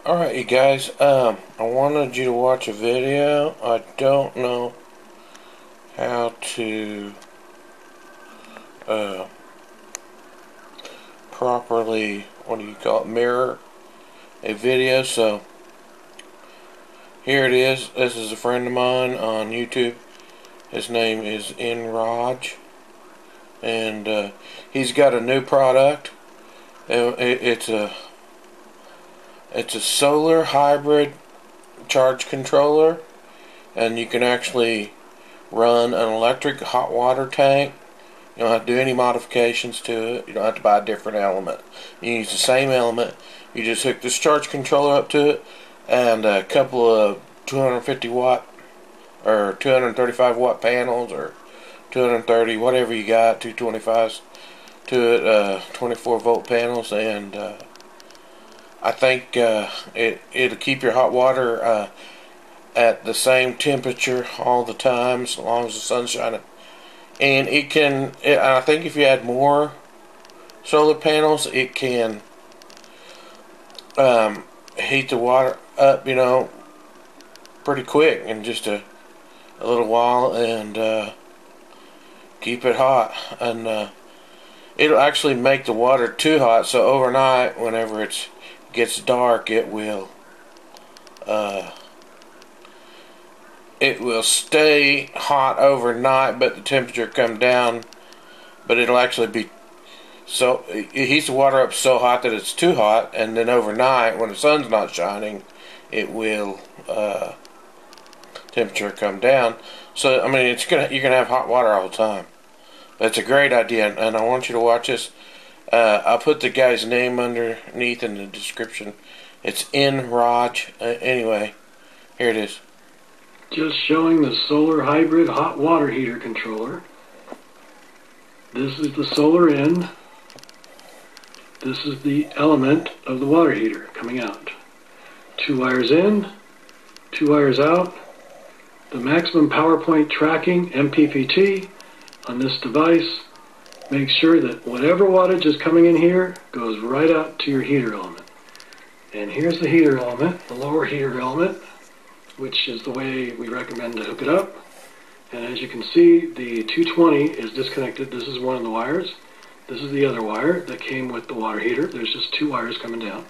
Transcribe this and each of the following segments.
Alright, you guys, I wanted you to watch a video. I don't know how to uh, properly, what do you call it, mirror a video, so here it is. This is a friend of mine on YouTube. His name is Enraj, and he's got a new product. It's a solar hybrid charge controller, and you can actually run an electric hot water tank. You don't have to do any modifications to it. You don't have to buy a different element. You use the same element. You just hook this charge controller up to it and a couple of 250 watt or 235 watt panels, or 230, whatever you got, 225s to it, 24 volt panels, and I think it'll keep your hot water at the same temperature all the time, as long as the sun's shining. And I think if you add more solar panels, it can heat the water up, pretty quick in just a little while, and keep it hot. And it'll actually make the water too hot, so overnight, whenever it gets dark, it will stay hot overnight, but the temperature come down. But it'll actually be so, it heats the water up so hot that it's too hot, and then overnight, when the sun's not shining, it will temperature come down. So I mean, you're gonna have hot water all the time. But it's a great idea, and I want you to watch this. I'll put the guy's name underneath in the description. It's Enraj. Anyway, here it is. Just showing the solar hybrid hot water heater controller. This is the solar in. This is the element of the water heater coming out. 2 wires in, 2 wires out. The maximum power point tracking, MPPT, on this device makes sure that whatever wattage is coming in here goes right out to your heater element. And here's the heater element, the lower heater element, which is the way we recommend to hook it up. And as you can see, the 220 is disconnected. This is one of the wires. This is the other wire that came with the water heater. There's just 2 wires coming down.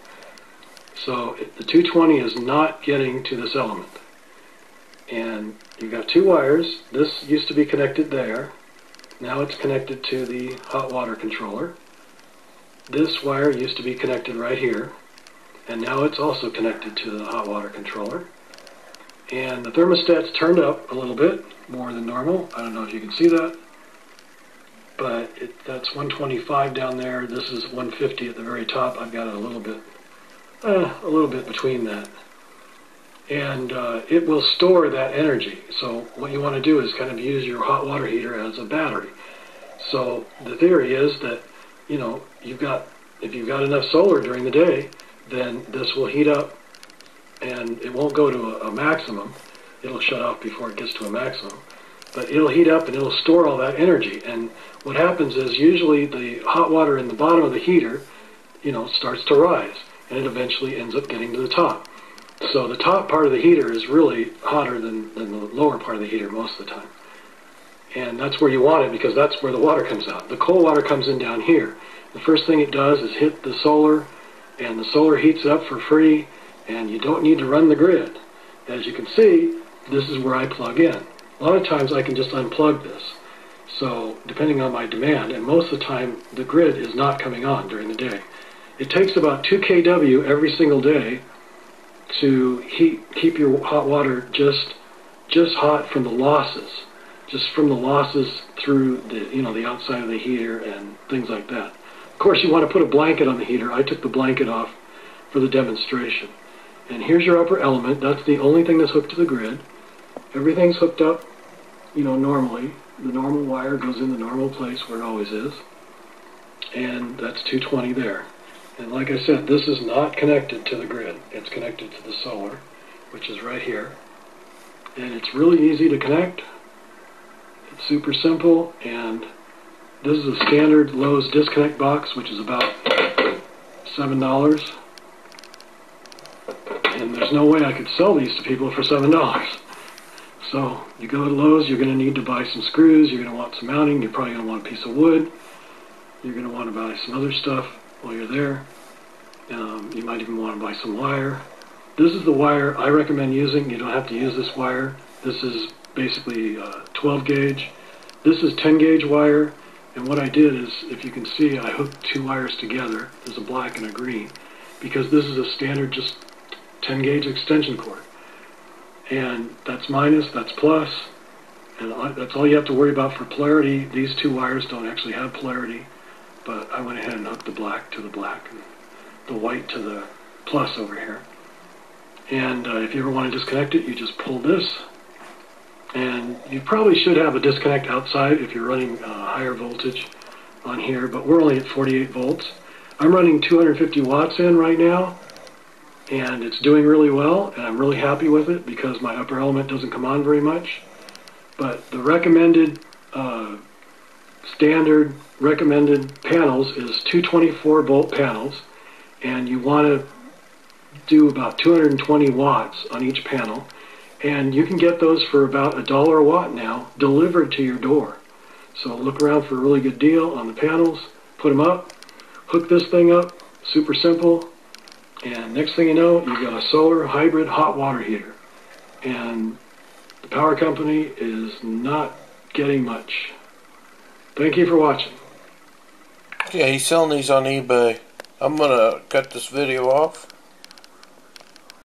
So the 220 is not getting to this element. And you've got 2 wires. This used to be connected there. Now it's connected to the hot water controller. This wire used to be connected right here. And now it's also connected to the hot water controller. And the thermostat's turned up a little bit, more than normal. I don't know if you can see that. But that's 125 down there. This is 150 at the very top. I've got it a little bit between that. And it will store that energy. So what you want to do is kind of use your hot water heater as a battery. So the theory is that, if you've got enough solar during the day, then this will heat up, and it won't go to a maximum. It'll shut off before it gets to a maximum. But it'll heat up and it'll store all that energy. And what happens is usually the hot water in the bottom of the heater, starts to rise, and it eventually ends up getting to the top. So the top part of the heater is really hotter than the lower part of the heater most of the time. And that's where you want it, because that's where the water comes out. The cold water comes in down here. The first thing it does is hit the solar, and the solar heats it up for free, and you don't need to run the grid. As you can see, this is where I plug in. A lot of times I can just unplug this. So depending on my demand, and most of the time the grid is not coming on during the day. It takes about 2 kW every single day to keep your hot water just hot from the losses, just from the losses through the outside of the heater and things like that. Of course, you want to put a blanket on the heater. I took the blanket off for the demonstration. And here's your upper element. That's the only thing that's hooked to the grid. Everything's hooked up, normally. The normal wire goes in the normal place where it always is. And that's 220 there. And like I said, this is not connected to the grid. It's connected to the solar, which is right here. And it's really easy to connect. It's super simple, and this is a standard Lowe's disconnect box, which is about $7. And there's no way I could sell these to people for $7. So you go to Lowe's, you're going to need to buy some screws, you're going to want some mounting, you're probably going to want a piece of wood, you're going to want to buy some other stuff while you're there. You might even want to buy some wire. This is the wire I recommend using. You don't have to use this wire. This is basically 12 gauge. This is 10 gauge wire. And what I did is, if you can see, I hooked two wires together. There's a black and a green, because this is a standard just 10 gauge extension cord. And that's minus, that's plus, and that's all you have to worry about for polarity. These two wires don't actually have polarity, but I went ahead and hooked the black to the black and the white to the plus over here. And if you ever want to disconnect it, you just pull this. And you probably should have a disconnect outside if you're running higher voltage on here, but we're only at 48 volts. I'm running 250 watts in right now, and it's doing really well, and I'm really happy with it because my upper element doesn't come on very much. But the recommended, standard recommended panels is 224 volt panels, and you want to do about 220 watts on each panel. And you can get those for about $1 a watt now, delivered to your door. So look around for a really good deal on the panels, put them up, hook this thing up, super simple, and next thing you know, you've got a solar hybrid hot water heater. And the power company is not getting much. Thank you for watching. Yeah, he's selling these on eBay. I'm gonna cut this video off.